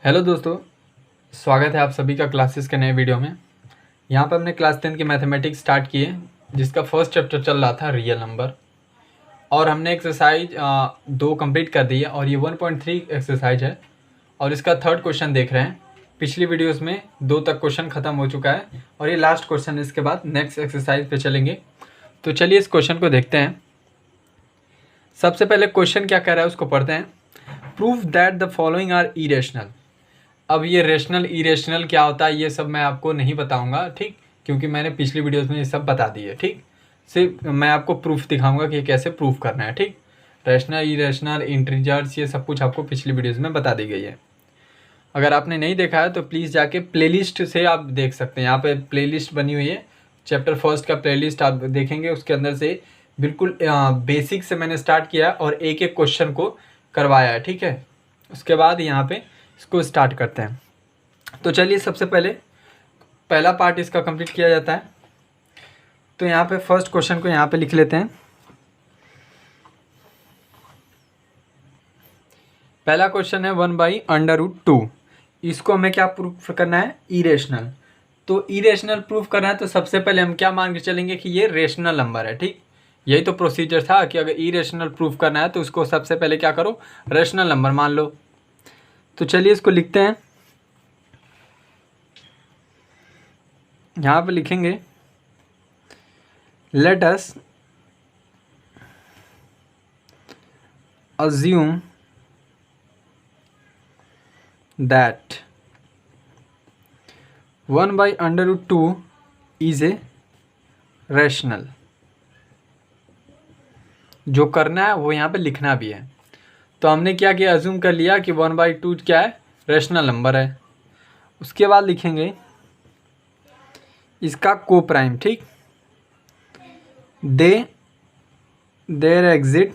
Hello दोस्तों, स्वागत है आप सभी का क्लासेस के नए वीडियो में। यहाँ पर हमने क्लास 10 की मैथमेटिक्स स्टार्ट की है, जिसका फर्स्ट चैप्टर चल रहा था रियल नंबर, और हमने एक्सरसाइज 2 कंप्लीट कर दी है और ये 1.3 एक्सरसाइज है और इसका थर्ड क्वेश्चन देख रहे हैं। पिछली वीडियोस में 2 तक क्वेश्चन ख़त्म हो चुका है और ये लास्ट क्वेश्चन है। इसके बाद नेक्स्ट एक्सरसाइज पे चलेंगे। तो चलिए इस क्वेश्चन को देखते हैं। सबसे पहले क्वेश्चन क्या कह रहा है उसको पढ़ते हैं। Prove that the following are irrational. अब ये रेशनल इरेशनल क्या होता है ये सब मैं आपको नहीं बताऊंगा, ठीक, क्योंकि मैंने पिछली वीडियोस में ये सब बता दी है। ठीक, सिर्फ मैं आपको प्रूफ दिखाऊंगा कि कैसे प्रूफ करना है। ठीक, रेशनल इरेशनल इंटीजर्स ये सब कुछ आपको पिछली वीडियोस में बता दी गई है। अगर आपने नहीं देखा है तो प्लीज़ जाके प्लेलिस्ट से आप देख सकते हैं। यहाँ पे प्लेलिस्ट बनी हुई है, चैप्टर फर्स्ट का प्लेलिस्ट आप देखेंगे। उसके अंदर से बिल्कुल बेसिक से मैंने स्टार्ट किया और एक एक क्वेश्चन को करवाया है। ठीक है, उसके बाद यहाँ पे इसको स्टार्ट करते हैं। तो चलिए सबसे पहले पहला पार्ट इसका कंप्लीट किया जाता है। तो यहाँ पे फर्स्ट क्वेश्चन को यहाँ पे लिख लेते हैं। पहला क्वेश्चन है 1/√2। इसको हमें क्या प्रूफ करना है? इरेशनल। तो इरेशनल प्रूफ करना है तो सबसे पहले हम क्या मान के चलेंगे कि ये रेशनल नंबर है। ठीक, यही तो प्रोसीजर था कि अगर इरेशनल प्रूफ करना है तो उसको सबसे पहले क्या करो, रेशनल नंबर मान लो। तो चलिए इसको लिखते हैं। यहाँ पे लिखेंगे let us assume that 1/√2 is a rational। जो करना है वो यहाँ पे लिखना भी है। तो हमने क्या किया, अज्यूम कर लिया कि 1/2 क्या है, रेशनल नंबर है। उसके बाद लिखेंगे इसका को प्राइम। ठीक, there exist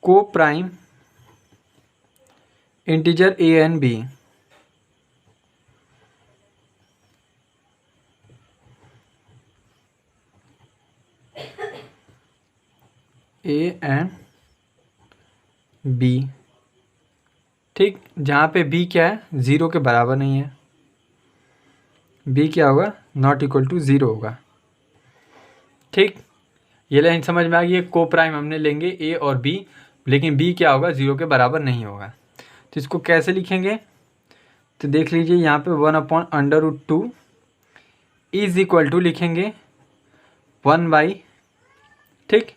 coprime integer A and B. A and B, ठीक, जहाँ पे बी क्या है, ज़ीरो के बराबर नहीं है। बी क्या होगा, नॉट इक्वल टू ज़ीरो होगा। ठीक, ये लाइन समझ में आ गई है। को प्राइम हमने लेंगे ए और बी, लेकिन बी क्या होगा, ज़ीरो के बराबर नहीं होगा। तो इसको कैसे लिखेंगे, तो देख लीजिए यहाँ पे 1/√2 इज इक्वल टू लिखेंगे 1/, ठीक,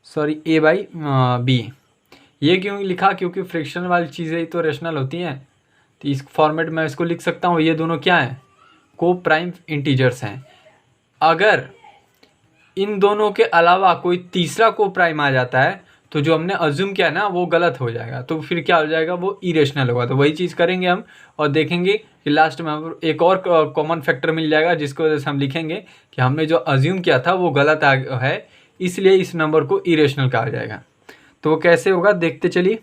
सॉरी a/b। ये क्यों लिखा, क्योंकि फ्रैक्शन वाली चीज़ें तो रेशनल होती हैं। तो इस फॉर्मेट में इसको लिख सकता हूँ। ये दोनों क्या हैं, को प्राइम इंटीजर्स हैं। अगर इन दोनों के अलावा कोई तीसरा को प्राइम आ जाता है तो जो हमने अज्यूम किया ना वो गलत हो जाएगा। तो फिर क्या हो जाएगा, वो इरेशनल होगा। तो वही चीज़ करेंगे हम और देखेंगे कि लास्ट में हम एक और कॉमन फैक्टर मिल जाएगा, जिसको वजह से हम लिखेंगे कि हमने जो अज्यूम किया था वो गलत है, इसलिए इस नंबर को इरेशनल कहा जाएगा। तो वो कैसे होगा देखते चलिए।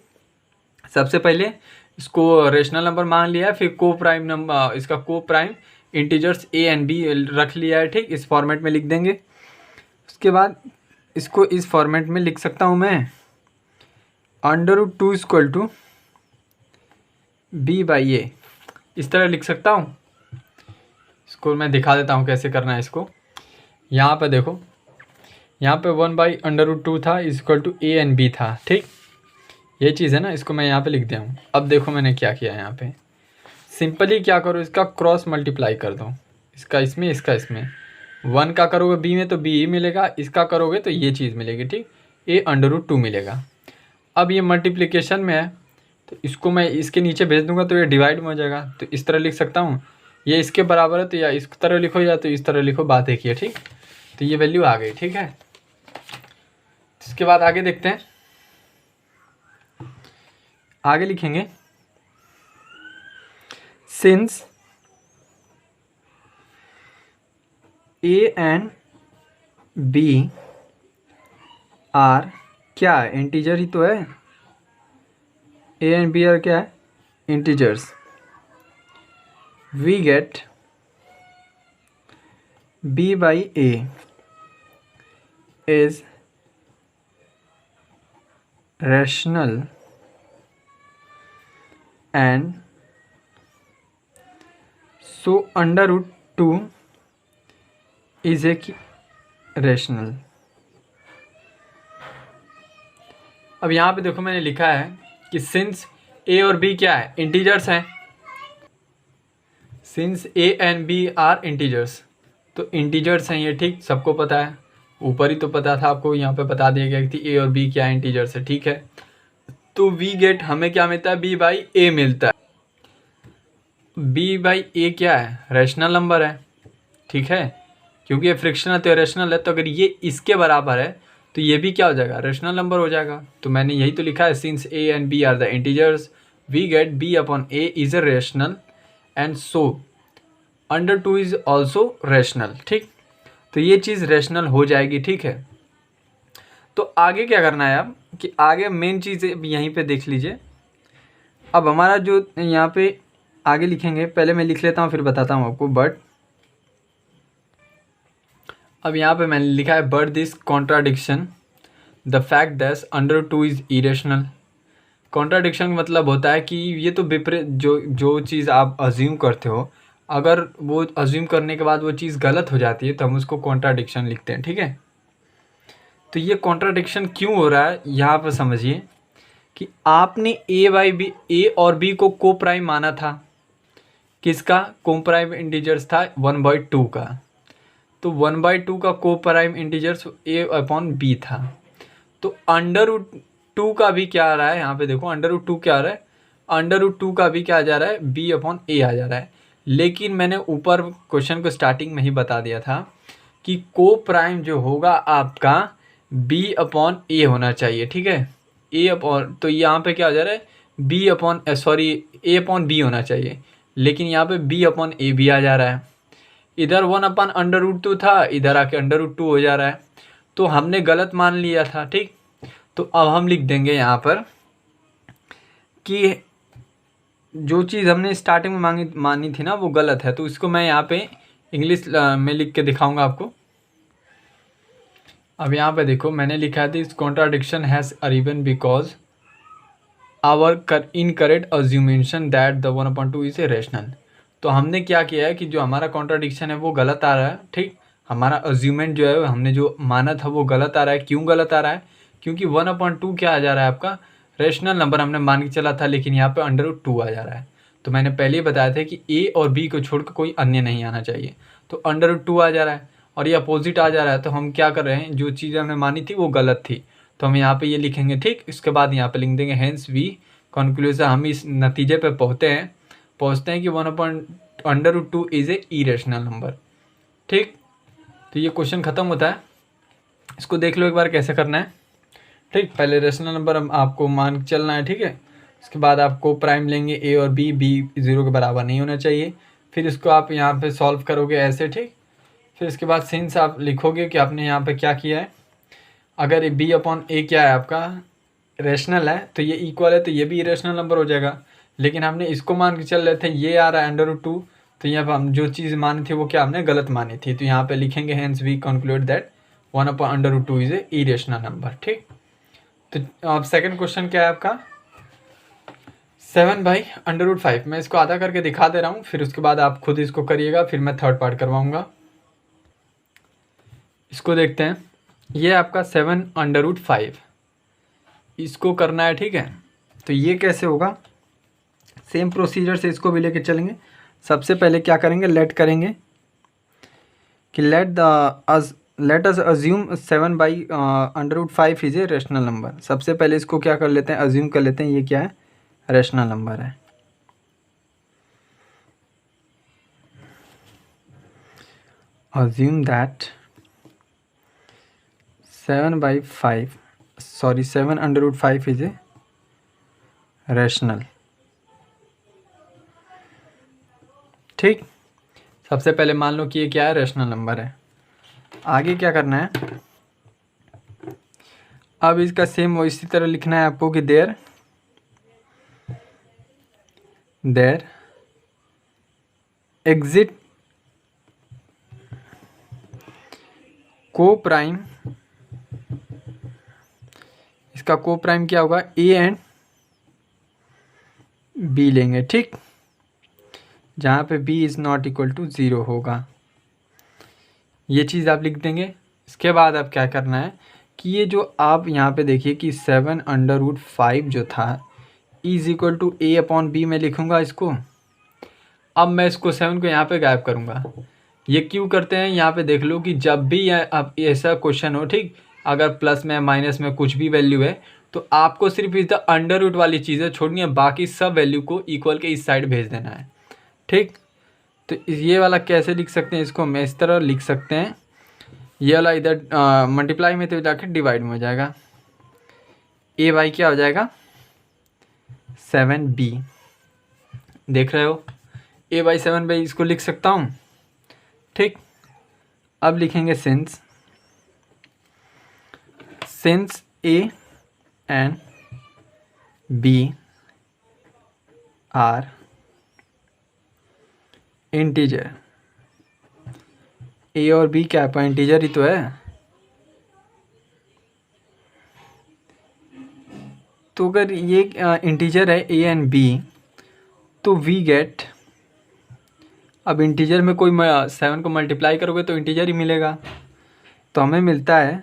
सबसे पहले इसको रेशनल नंबर मान लिया है, फिर को प्राइम नंबर, इसका coprime integers A and B रख लिया है। ठीक, इस फॉर्मेट में लिख देंगे। उसके बाद इसको इस फॉर्मेट में लिख सकता हूँ मैं, √2 इक्वल टू b/a, इस तरह लिख सकता हूँ। इसको मैं दिखा देता हूँ कैसे करना है इसको। यहाँ पे देखो, यहाँ पे 1/√2 था equal to a and b था। ठीक, ये चीज़ है ना, इसको मैं यहाँ पे लिख दिया हूँ। अब देखो मैंने क्या किया, यहाँ पे सिंपली क्या करो, इसका क्रॉस मल्टीप्लाई कर दो, इसका इसमें इसका इसमें। 1 का करोगे b में तो b ही मिलेगा, इसका करोगे तो ये चीज़ मिलेगी। ठीक, a/√2 मिलेगा। अब ये मल्टीप्लिकेशन में है तो इसको मैं इसके नीचे भेज दूंगा तो ये डिवाइड में हो जाएगा। तो इस तरह लिख सकता हूँ, ये इसके बराबर है तो या इस तरह लिखो या तो इस तरह लिखो, बात एक ही है। ठीक, तो ये वैल्यू आ गई। ठीक है, इसके बाद आगे देखते हैं। आगे लिखेंगे since A and B are, क्या है, इंटीजर ही तो है। ए एंड बी आर क्या है, integers. We get b/a is rational and so under root 2 is a rational। अब यहाँ पे देखो मैंने लिखा है कि सिंस a और b क्या है, इंटीजर्स हैं। Since a and b are integers, तो इंटीजर्स हैं ये, ठीक, सबको पता है। ऊपर ही तो पता था आपको, यहाँ पे बता दिया गया कि a और b क्या इंटीजर्स है, ठीक है। तो वी गेट हमें क्या मिलता है, b बाई a मिलता है। b बाई a क्या है, रैशनल नंबर है, ठीक है, क्योंकि ये फ्रिक्शनल तो रैशनल है। तो अगर ये इसके बराबर है तो ये भी क्या हो जाएगा, रैशनल नंबर हो जाएगा। तो मैंने यही तो लिखा है, since a and b are the integers we get b upon a is a rational and so under 2 is also rational, ठीक। तो ये चीज़ रैशनल हो जाएगी, ठीक है। तो आगे क्या करना है अब, कि आगे मेन चीज़ यहीं पे देख लीजिए। अब हमारा जो यहाँ पे आगे लिखेंगे, पहले मैं लिख लेता हूँ फिर बताता हूँ आपको। बट अब यहाँ पे मैंने लिखा है, but this contradiction the fact that under 2 is irrational. Contradiction मतलब होता है कि ये तो विपरीत, जो चीज़ आप अज्यूम करते हो, अगर वो अज्यूम करने के बाद वो चीज़ गलत हो जाती है तो हम उसको कॉन्ट्राडिक्शन लिखते हैं, ठीक है। तो ये कॉन्ट्राडिक्शन क्यों हो रहा है, यहाँ पर समझिए कि आपने ए और बी को को प्राइम माना था। किसका को प्राइम इंटीजर्स था, 1/2 का। तो 1/2 का coprime integers a upon B था। तो अंडर रूट 2 का भी क्या आ रहा है, यहाँ पे देखो अंडर रूट 2 क्या आ रहा है, अंडर रूट 2 का भी क्या आ जा रहा है, b अपॉन a आ जा रहा है। लेकिन मैंने ऊपर क्वेश्चन को स्टार्टिंग में ही बता दिया था कि को प्राइम जो होगा आपका b अपॉन a होना चाहिए, ठीक है। a अपॉन, तो यहाँ पे क्या हो जा रहा है, b upon a upon b होना चाहिए, लेकिन यहाँ पे b अपॉन a भी आ जा रहा है। इधर 1 अपन अंडर रूट 2 था, इधर आके अंडर रूट 2 हो जा रहा है। तो हमने गलत मान लिया था, ठीक। तो अब हम लिख देंगे यहाँ पर कि जो चीज़ हमने स्टार्टिंग में मानी थी ना वो गलत है। तो इसको मैं यहाँ पे इंग्लिश में लिख के दिखाऊंगा आपको। अब यहाँ पे देखो मैंने लिखा है, this contradiction has arisen because our incorrect assumption that the 1/2 is a rational. तो हमने क्या किया है कि जो हमारा कॉन्ट्राडिक्शन है वो गलत आ रहा है, ठीक। हमारा अज्यूमेंट जो है, हमने जो माना था वो गलत आ रहा है। क्यों गलत आ रहा है, क्योंकि 1/2 क्या आ जा रहा है आपका, रैशनल नंबर हमने मान के चला था, लेकिन यहाँ पे अंडर रूट 2 आ जा रहा है। तो मैंने पहले ही बताया था कि ए और बी को छोड़कर कोई अन्य नहीं आना चाहिए। तो अंडर रूट 2 आ जा रहा है और ये अपोजिट आ जा रहा है। तो हम क्या कर रहे हैं, जो चीज़ हमने मानी थी वो गलत थी, तो हम यहाँ पे ये लिखेंगे, ठीक। इसके बाद यहाँ पे लिख देंगे हेंस वी कंक्लूजन, हम इस नतीजे पे पहुँचते हैं कि 1/√2 इज ए इरेशनल नंबर, ठीक। तो ये क्वेश्चन ख़त्म होता है। इसको देख लो एक बार कैसे करना है, ठीक। पहले रेशनल नंबर आपको मान के चलना है, ठीक है। इसके बाद आपको प्राइम लेंगे ए और बी 0 के बराबर नहीं होना चाहिए। फिर इसको आप यहाँ पे सॉल्व करोगे ऐसे, ठीक। फिर इसके बाद सिंस आप लिखोगे कि आपने यहाँ पे क्या किया है। अगर बी अपॉन ए क्या है आपका, रेशनल है, तो ये इक्वल है, तो ये भी इरेशनल नंबर हो जाएगा। लेकिन हमने इसको मान के चल रहे थे, ये आ रहा है अंडर रूट 2, तो यहाँ पर हम जो चीज़ मानी थी वो क्या हमने गलत मानी थी। तो यहाँ पे लिखेंगे hence we conclude that 1/√2 is a irrational number, ठीक। तो अब सेकंड क्वेश्चन क्या है आपका, 7/√5। मैं इसको आधा करके दिखा दे रहा हूँ, फिर उसके बाद आप खुद इसको करिएगा, फिर मैं थर्ड पार्ट करवाऊँगा। इसको देखते हैं, ये आपका 7/5 इसको करना है, ठीक है। तो ये कैसे होगा, सेम प्रोसीजर से इसको भी लेके चलेंगे। सबसे पहले क्या करेंगे, लेट करेंगे कि late us assume 7/√5 is a rational number. सबसे पहले इसको क्या कर लेते हैं, अज्यूम कर लेते हैं ये क्या है, रेशनल नंबर है। Assume that 7/5 is a rational, ठीक। सबसे पहले मान लो कि ये क्या है, रेशनल नंबर है। आगे क्या करना है, अब इसका सेम वो इसी तरह लिखना है आपको कि देयर एग्जिट को प्राइम, इसका को प्राइम क्या होगा, ए एंड बी लेंगे, ठीक, जहाँ पे B is not equal to 0 होगा। ये चीज़ आप लिख देंगे। इसके बाद आप क्या करना है कि ये जो आप यहाँ पे देखिए कि 7√5 जो था is equal to A upon B में लिखूँगा इसको। अब मैं इसको 7 को यहाँ पे गायब करूँगा। ये क्यों करते हैं, यहाँ पे देख लो कि जब भी अब ऐसा क्वेश्चन हो, ठीक, अगर प्लस में माइनस में कुछ भी वैल्यू है तो आपको सिर्फ इस अंडर रूट वाली चीज़ें छोड़नी है, बाकी सब वैल्यू को इक्वल के इस साइड भेज देना है, ठीक। तो ये वाला कैसे लिख सकते हैं, इसको हम इस तरह लिख सकते हैं, ये वाला इधर मल्टीप्लाई में तो जाकर डिवाइड में हो जाएगा, ए बाई क्या हो जाएगा 7b, देख रहे हो, ए बाई 7 बाई इसको लिख सकता हूँ, ठीक। अब लिखेंगे since A and B are integer, a और बी क्या है, इंटीजर ही तो है, तो अगर ये इंटीजर है ए एंड बी तो वी गेट, अब इंटीजर में कोई 7 को मल्टीप्लाई करोगे तो इंटीजर ही मिलेगा, तो हमें मिलता है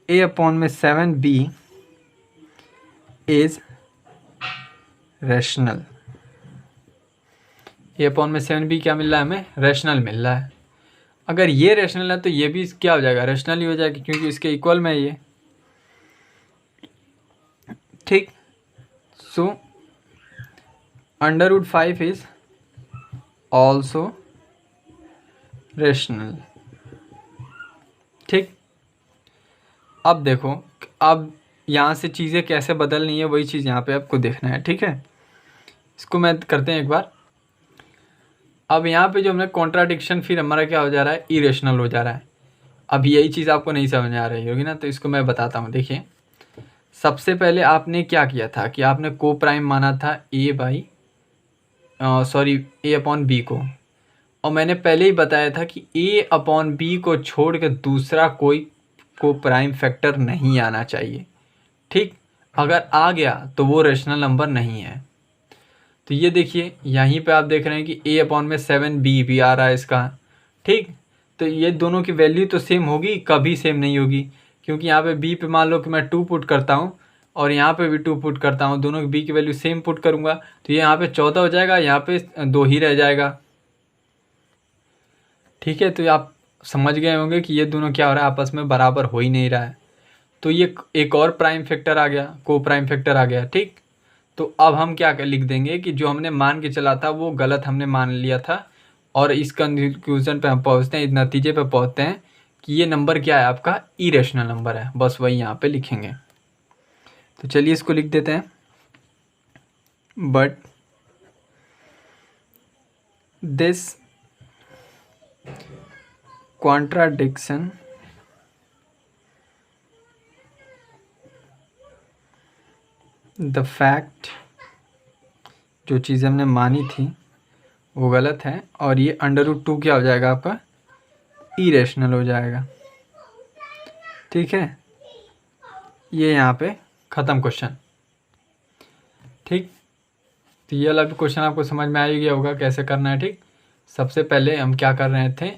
ए अपॉन में 7b is rational. A upon में 7b क्या मिल रहा है हमें, रैशनल मिल रहा है। अगर ये रैशनल है तो ये भी क्या हो जाएगा, रैशनल ही हो जाएगा, क्योंकि इसके इक्वल में ये, ठीक। सो √5 इज ऑल्सो रैशनल, ठीक। अब देखो, अब यहाँ से चीज़ें कैसे बदलनी है वही चीज़ यहाँ पे आपको देखना है, ठीक है। इसको मैं करते हैं एक बार। अब यहाँ पे जो हमने कॉन्ट्राडिक्शन, फिर हमारा क्या हो जा रहा है, इरेशनल हो जा रहा है। अब यही चीज़ आपको नहीं समझ में आ रही होगी ना, तो इसको मैं बताता हूँ। देखिए, सबसे पहले आपने क्या किया था कि आपने को प्राइम माना था ए अपॉन बी को, और मैंने पहले ही बताया था कि ए अपॉन बी को छोड़ के दूसरा कोई को प्राइम फैक्टर नहीं आना चाहिए, ठीक। अगर आ गया तो वो रेशनल नंबर नहीं है। तो ये देखिए यहीं पे आप देख रहे हैं कि ए अपॉन में 7b भी आ रहा है इसका, ठीक। तो ये दोनों की वैल्यू तो सेम होगी, कभी सेम नहीं होगी, क्योंकि यहाँ पे b पे मान लो कि मैं 2 पुट करता हूँ और यहाँ पे भी 2 पुट करता हूँ, दोनों की b की वैल्यू सेम पुट करूँगा तो ये यहाँ पे 14 हो जाएगा, यहाँ पे 2 ही रह जाएगा, ठीक है। तो आप समझ गए होंगे कि ये दोनों क्या हो रहा है, आपस में बराबर हो ही नहीं रहा है। तो ये एक और प्राइम फैक्टर आ गया, को प्राइम फैक्टर आ गया, ठीक। तो अब हम क्या लिख देंगे कि जो हमने मान के चला था वो गलत हमने मान लिया था, और इस कंक्लूजन पे हम पहुँचते हैं, इस नतीजे पे पहुँचते हैं कि ये नंबर क्या है, आपका इरेशनल नंबर है। बस वही यहाँ पे लिखेंगे। तो चलिए इसको लिख देते हैं, but this contradiction the fact, जो चीज़ हमने मानी थी वो गलत है, और ये √2 क्या हो जाएगा आपका, इरेशनल हो जाएगा, ठीक है। ये यहाँ पे ख़त्म क्वेश्चन, ठीक। तो ये वाला भी क्वेश्चन आपको समझ में आ ही गया होगा कैसे करना है, ठीक। सबसे पहले हम क्या कर रहे थे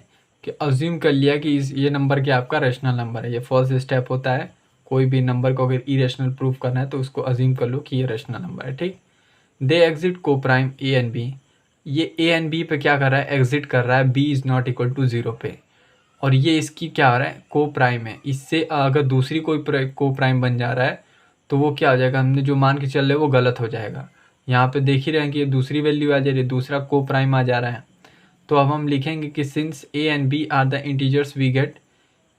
कि अज्यूम कर लिया कि ये नंबर क्या आपका रेशनल नंबर है। ये फर्स्ट स्टेप होता है, कोई भी नंबर को अगर इरेशनल प्रूफ करना है तो उसको अज्यूम कर लो कि ये रेशनल नंबर है, ठीक। दे exit coprime a and B, ये ए एंड बी पे क्या कर रहा है, एग्जिट कर रहा है B is not equal to 0 पे, और ये इसकी क्या हो रहा है, को प्राइम है। इससे अगर दूसरी कोई को प्राइम बन जा रहा है तो वो क्या हो जाएगा, हमने जो मान के चल रहे वो गलत हो जाएगा। यहाँ पे देख ही रहे हैं कि ये दूसरी वैल्यू आ जा रही है, दूसरा को प्राइम आ जा रहा है। तो अब हम लिखेंगे कि since A and B are the integers we get,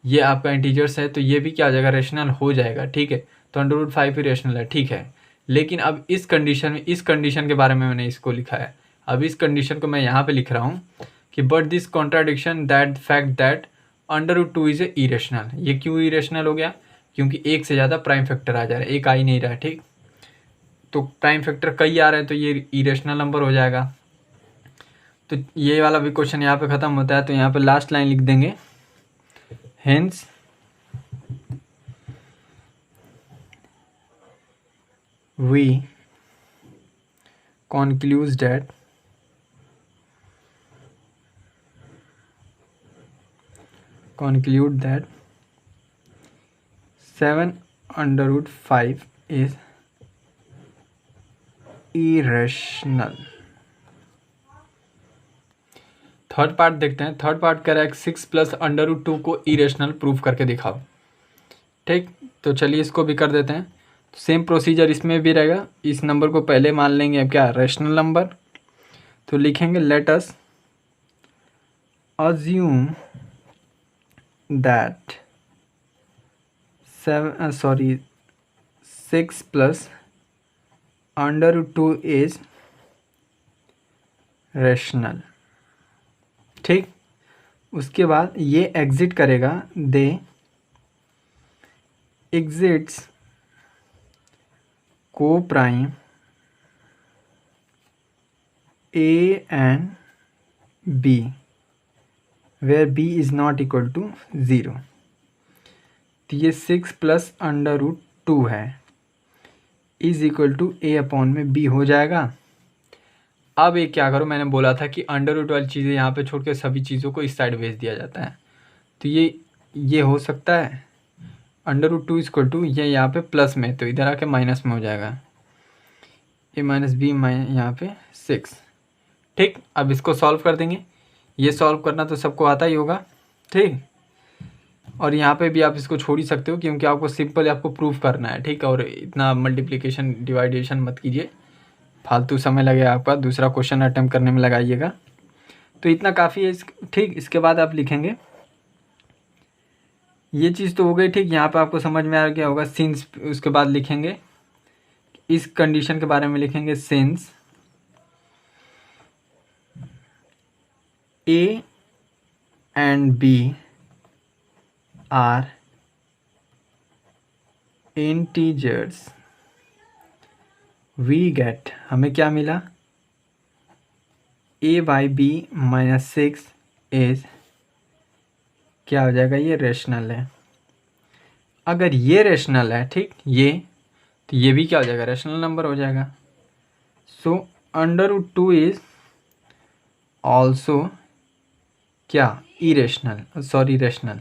ये आपका इंटीजर्स है तो ये भी क्या हो जाएगा, रेशनल हो जाएगा, ठीक है। तो √5 ही रेशनल है, ठीक है। लेकिन अब इस कंडीशन में, इस कंडीशन के बारे में मैंने इसको लिखा है, अब इस कंडीशन को मैं यहाँ पे लिख रहा हूँ कि but this contradiction that fact that √2 is a irrational. ये क्यों इरेशनल हो गया, क्योंकि एक से ज़्यादा प्राइम फैक्टर आ जा रहा है, एक आ ही नहीं रहा है, ठीक। तो प्राइम फैक्टर कई आ रहे हैं तो ये इरेशनल नंबर हो जाएगा। तो ये वाला भी क्वेश्चन यहाँ पे ख़त्म होता है। तो यहाँ पे लास्ट लाइन लिख देंगे, hence we conclude that conclude that 7 under root 5 is irrational। Third part देखते हैं। थर्ड पार्ट कह रहा है 6 प्लस अंडर रूट 2 को इरेशनल प्रूफ करके दिखाओ। ठीक, तो चलिए इसको भी कर देते हैं। तो सेम प्रोसीजर इसमें भी रहेगा। इस नंबर को पहले मान लेंगे अब क्या, रेशनल नंबर। तो लिखेंगे let us assume that 6 plus under root 2 is rational. ठीक, उसके बाद ये एग्जिट करेगा, they exists coprime a and b where b is not equal to 0। तो ये 6 प्लस अंडर रूट 2 है is equal to A upon में b हो जाएगा। अब ये क्या करो, मैंने बोला था कि अंडर रूट वाली चीज़ें यहाँ पे छोड़ के सभी चीज़ों को इस साइड भेज दिया जाता है। तो ये हो सकता है अंडर रूट 2 इक्वल टू ये यहाँ पे प्लस में, तो इधर आके माइनस में हो जाएगा, ए माइनस बी यहाँ पे 6। ठीक, अब इसको सॉल्व कर देंगे। ये सॉल्व करना तो सबको आता ही होगा। ठीक, और यहाँ पे भी आप इसको छोड़ ही सकते हो क्योंकि आपको सिंपल आपको प्रूफ करना है। ठीक, और इतना मल्टीप्लिकेशन डिवाइडेशन मत कीजिए, फालतू समय लगेगा आपका, दूसरा क्वेश्चन अटेम्प्ट करने में लगाइएगा। तो इतना काफ़ी है। ठीक, इसके बाद आप लिखेंगे, ये चीज़ तो हो गई। ठीक, यहाँ पे आपको समझ में आ गया होगा सिंस। उसके बाद लिखेंगे इस कंडीशन के बारे में लिखेंगे since A and B are integers we get, हमें क्या मिला, a by b minus 6 is क्या हो जाएगा, ये रेशनल है। अगर ये रेशनल है, ठीक, ये तो ये भी क्या हो जाएगा, रेशनल नंबर हो जाएगा। So under root 2 is also क्या, इरेशनल, सॉरी रेशनल।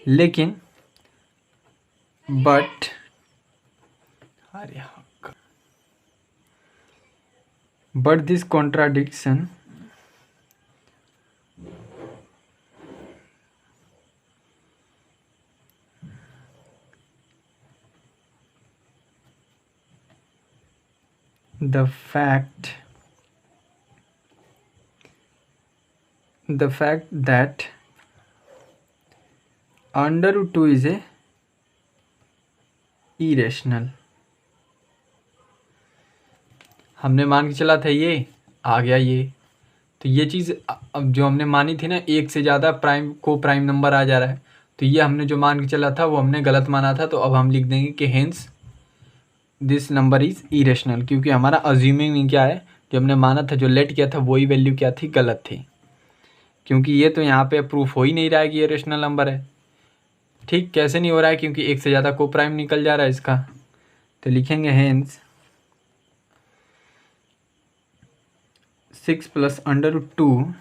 लेकिन but this contradiction the fact that under root 2 is a irrational। हमने मान के चला था ये आ गया ये, तो ये चीज़ अब जो हमने मानी थी ना, एक से ज़्यादा प्राइम को प्राइम नंबर आ जा रहा है, तो ये हमने जो मान के चला था वो हमने गलत माना था। तो अब हम लिख देंगे कि hence this number is irrational, क्योंकि हमारा अज्यूमिंग में क्या है, जो हमने माना था, जो लेट किया था, वही वैल्यू क्या थी, गलत थी। क्योंकि ये तो यहाँ पे प्रूफ हो ही नहीं रहा है कि ये रेशनल नंबर है। ठीक, कैसे नहीं हो रहा है, क्योंकि एक से ज़्यादा को प्राइम निकल जा रहा है इसका। तो लिखेंगे hence 6 plus under root 2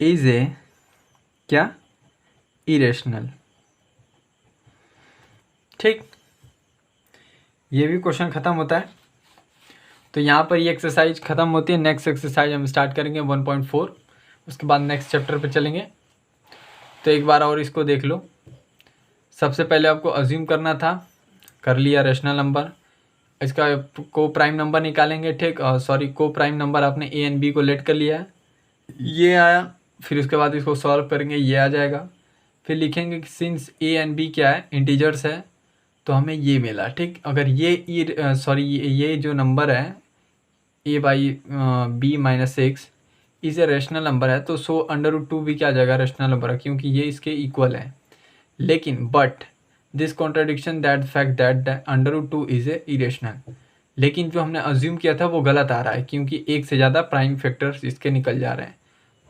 is a क्या, इरेशनल। ठीक, ये भी क्वेश्चन ख़त्म होता है। तो यहाँ पर ये एक्सरसाइज ख़त्म होती है। नेक्स्ट एक्सरसाइज हम स्टार्ट करेंगे 1.4, उसके बाद नेक्स्ट चैप्टर पे चलेंगे। तो एक बार और इसको देख लो। सबसे पहले आपको अज्यूम करना था, कर लिया रेशनल नंबर, इसका को प्राइम नंबर निकालेंगे। ठीक, सॉरी को प्राइम नंबर आपने ए एंड बी को लेट कर लिया है, ये आया। फिर उसके बाद इसको सॉल्व करेंगे, ये आ जाएगा। फिर लिखेंगे कि सिंस ए एंड बी क्या है, इंटीजर्स है, तो हमें ये मिला। ठीक, अगर ये जो नंबर है a by b minus 6 is a rational number है, तो सो अंडर रूट 2 भी क्या आ जाएगा, रेशनल नंबर है, क्योंकि ये इसके इक्वल है। लेकिन but this contradiction that fact that under root 2 is a irrational, लेकिन जो हमने अज्यूम किया था वो गलत आ रहा है, क्योंकि एक से ज़्यादा प्राइम फैक्टर्स इसके निकल जा रहे हैं,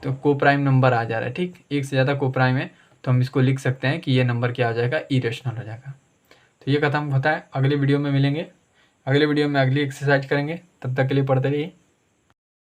तो को प्राइम नंबर आ जा रहा है। ठीक, एक से ज़्यादा को प्राइम है, तो हम इसको लिख सकते हैं कि ये नंबर क्या हो जाएगा, इरेशनल हो जाएगा। तो ये खत्म होता है। अगली वीडियो में मिलेंगे, अगले वीडियो में अगली एक्सरसाइज करेंगे। तब तक के लिए पढ़ते रहिए।